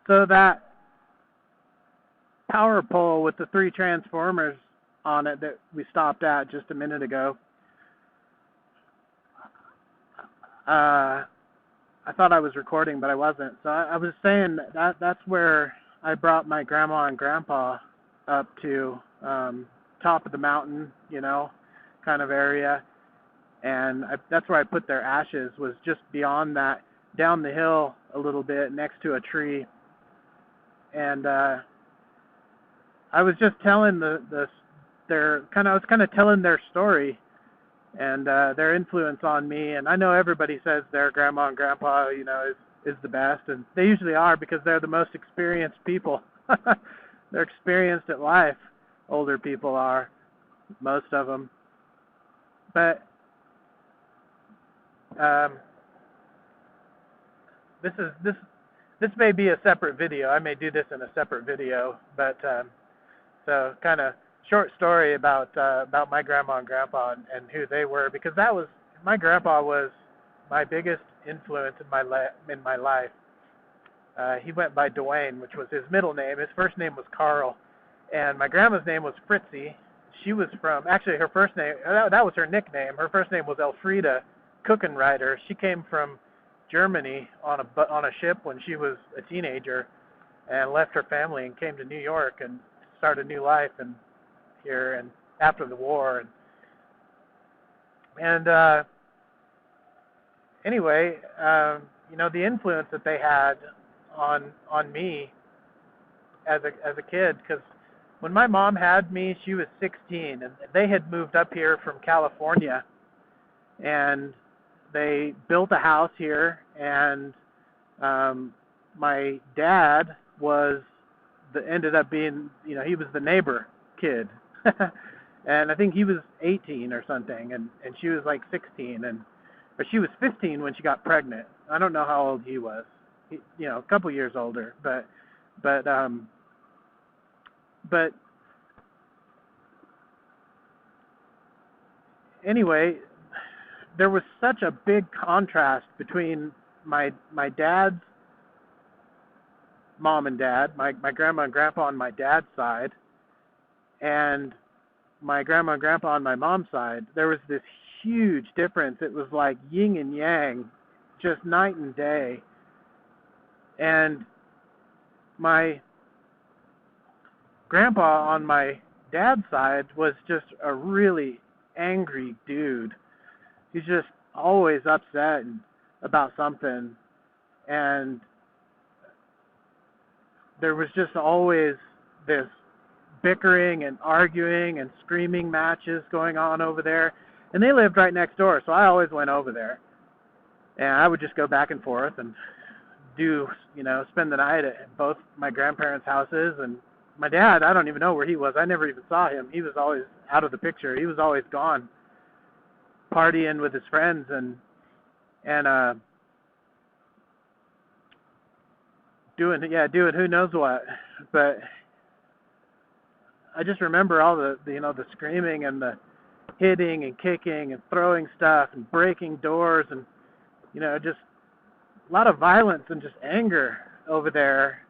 So that power pole with the 3 transformers on it that we stopped at just a minute ago, I thought I was recording, but I wasn't. So I was saying that's where I brought my grandma and grandpa up to, top of the mountain, kind of area. And that's where I put their ashes, was just beyond that, down the hill a little bit next to a tree. And I was just telling I was kind of telling their story and their influence on me. And I know everybody says their grandma and grandpa, is the best, and they usually are, because they're the most experienced people. They're experienced at life. Older people are, most of them. But this may be a separate video. I may do this in a separate video, but so kind of short story about my grandma and grandpa and who they were, because my grandpa was my biggest influence in my life. He went by Duane, which was his middle name. His first name was Carl, and my grandma's name was Fritzy. She was actually her first name, that was her nickname. Her first name was Elfrida Cookenrider. She came from Germany on a ship when she was a teenager, and left her family and came to New York and started a new life here and after the war. And anyway, the influence that they had on me as a kid, because when my mom had me, she was 16, and they had moved up here from California, and they built a house here, and my dad ended up being, he was the neighbor kid. And I think he was 18 or something, and she was like 16, or she was 15 when she got pregnant. I don't know how old he was. A couple years older, but anyway, there was such a big contrast between my dad's mom and dad, my grandma and grandpa on my dad's side, and my grandma and grandpa on my mom's side. There was this huge difference. It was like yin and yang, just night and day. And my grandpa on my dad's side was just a really angry dude. He's just always upset about something, and there was just always this bickering and arguing and screaming matches going on over there. And they lived right next door, so I always went over there, and I would just go back and forth and spend the night at both my grandparents' houses. And my dad, I don't even know where he was. I never even saw him. He was always out of the picture. He was always gone, partying with his friends and doing who knows what. But I just remember all the screaming and the hitting and kicking and throwing stuff and breaking doors, and just a lot of violence and just anger over there.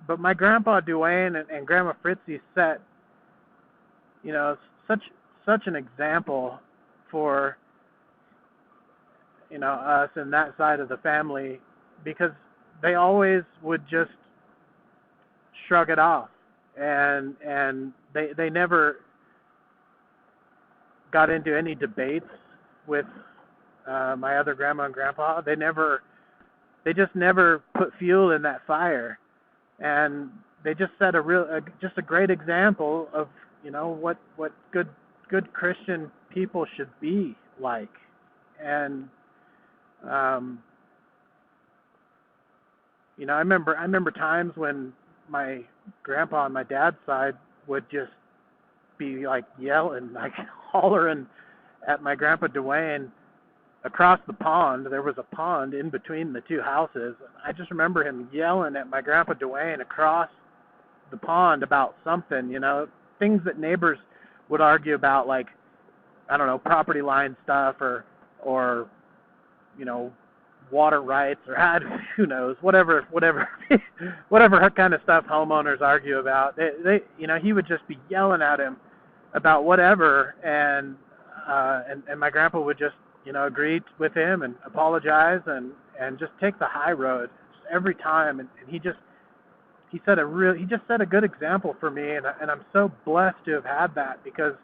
But my grandpa Duane and Grandma Fritzy set such an example for us and that side of the family, because they always would just shrug it off, and they never got into any debates with my other grandma and grandpa. They just never put fuel in that fire, and they just set a great example of what good Christian people should be like. And I remember times when my grandpa on my dad's side would just be like yelling, like hollering at my grandpa Duane across the pond. There was a pond in between the two houses. I just remember him yelling at my grandpa Duane across the pond about something, things that neighbors would argue about, like, I don't know, property line stuff or water rights or had, who knows, whatever whatever kind of stuff homeowners argue about. He would just be yelling at him about whatever, and my grandpa would just, agree with him and apologize and just take the high road every time. And he just set a good example for me, and I'm so blessed to have had that, because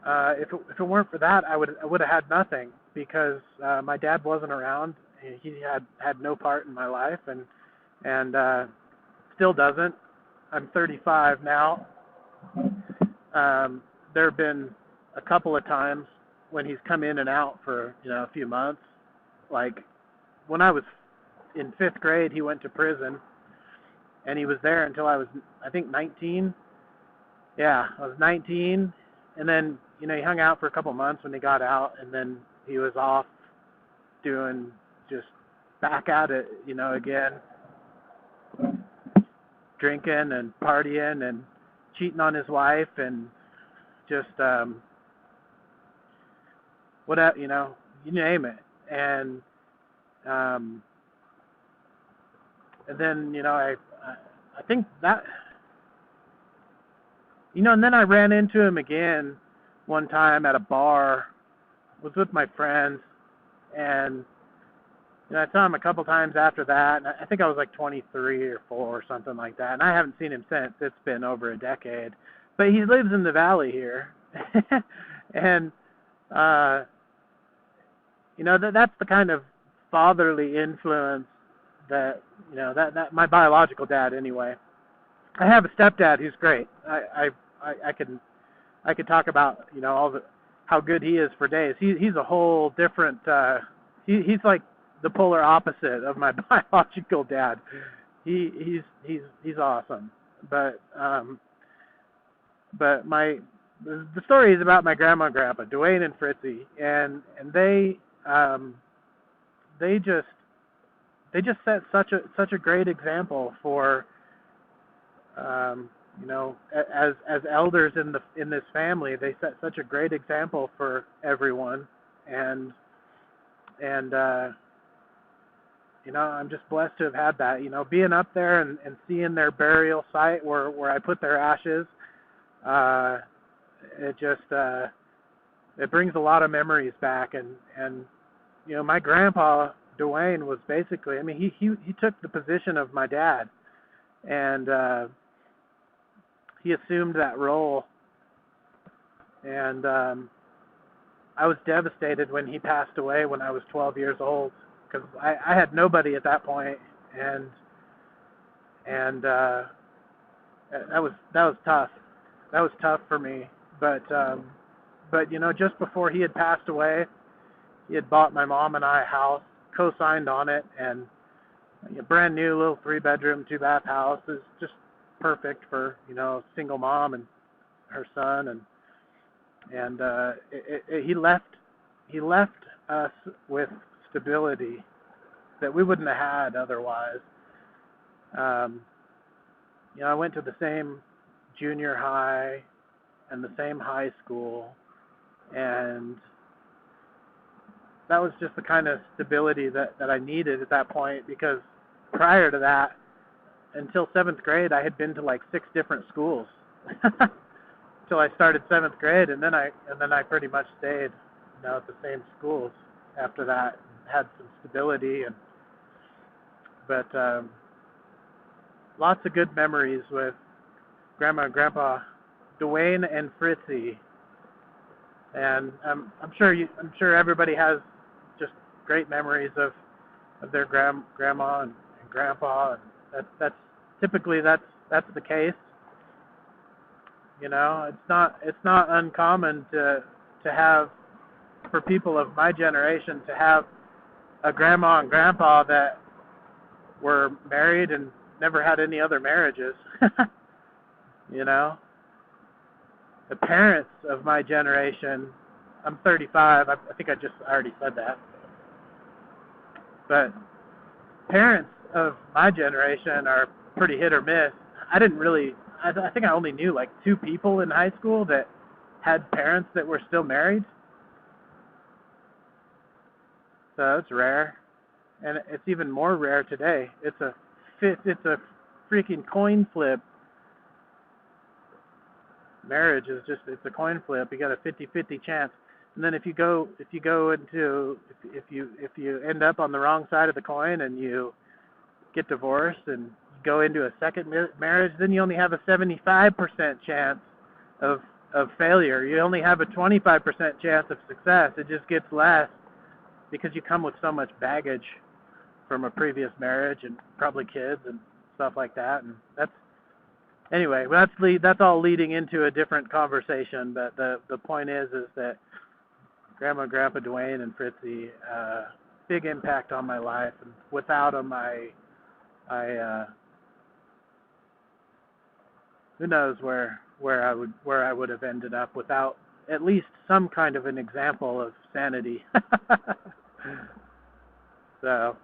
if it weren't for that, I would have had nothing, because my dad wasn't around. He had no part in my life, and still doesn't. I'm 35 now. There have been a couple of times when he's come in and out for a few months. Like when I was in 5th grade, he went to prison, and he was there until I was, I think, 19. Yeah, I was 19, and then he hung out for a couple months when he got out, and then he was off doing just back at it, again, drinking and partying and cheating on his wife and just whatever, you name it. And then I think that, and then I ran into him again one time at a bar. Was with my friends, and I saw him a couple times after that, and I think I was like 23 or 4 or something like that, and I haven't seen him since. It's been over a decade, but he lives in the valley here. And that's the kind of fatherly influence that that my biological dad, anyway. I have a stepdad who's great. I could talk about how good he is for days. He's a whole different. He's like the polar opposite of my biological dad. He's awesome. But the story is about my grandma and grandpa, Duane and Fritzy, and they just set such a great example for as elders in this family. They set such a great example for everyone, and I'm just blessed to have had that. Being up there and seeing their burial site where I put their ashes, it just it brings a lot of memories back. And my grandpa Duane was basically, he took the position of my dad, and he assumed that role. And I was devastated when he passed away when I was 12 years old, because I had nobody at that point, and that was tough. That was tough for me. But just before he had passed away, he had bought my mom and I a house, co-signed on it, and a brand new little 3-bedroom, 2-bath house is just perfect for a single mom and her son, and he left us with stability that we wouldn't have had otherwise. I went to the same junior high and the same high school, and that was just the kind of stability that I needed at that point, because prior to that, until 7th grade, I had been to like 6 different schools until I started 7th grade, and then I pretty much stayed at the same schools after that, had some stability, but lots of good memories with Grandma and Grandpa Duane and Fritzy, and I'm sure everybody has just great memories of their grandma and grandpa, and that's typically that's the case. It's not uncommon to have, for people of my generation, to have a grandma and grandpa that were married and never had any other marriages. The parents of my generation, I'm 35, I think I already said that, but parents of my generation are pretty hit or miss. I think I only knew like 2 people in high school that had parents that were still married. So it's rare. and it's even more rare today. It's a freaking coin flip. Marriage is just, it's a coin flip. You got a 50-50 chance. And then if you end up on the wrong side of the coin and you get divorced and go into a second marriage, then you only have a 75% chance of failure. You only have a 25% chance of success. It just gets less because you come with so much baggage from a previous marriage and probably kids and stuff like that. And that's all leading into a different conversation. But the point is that Grandma and Grandpa Duane and Fritzy, big impact on my life, and without them, who knows where I would have ended up without at least some kind of an example of sanity. So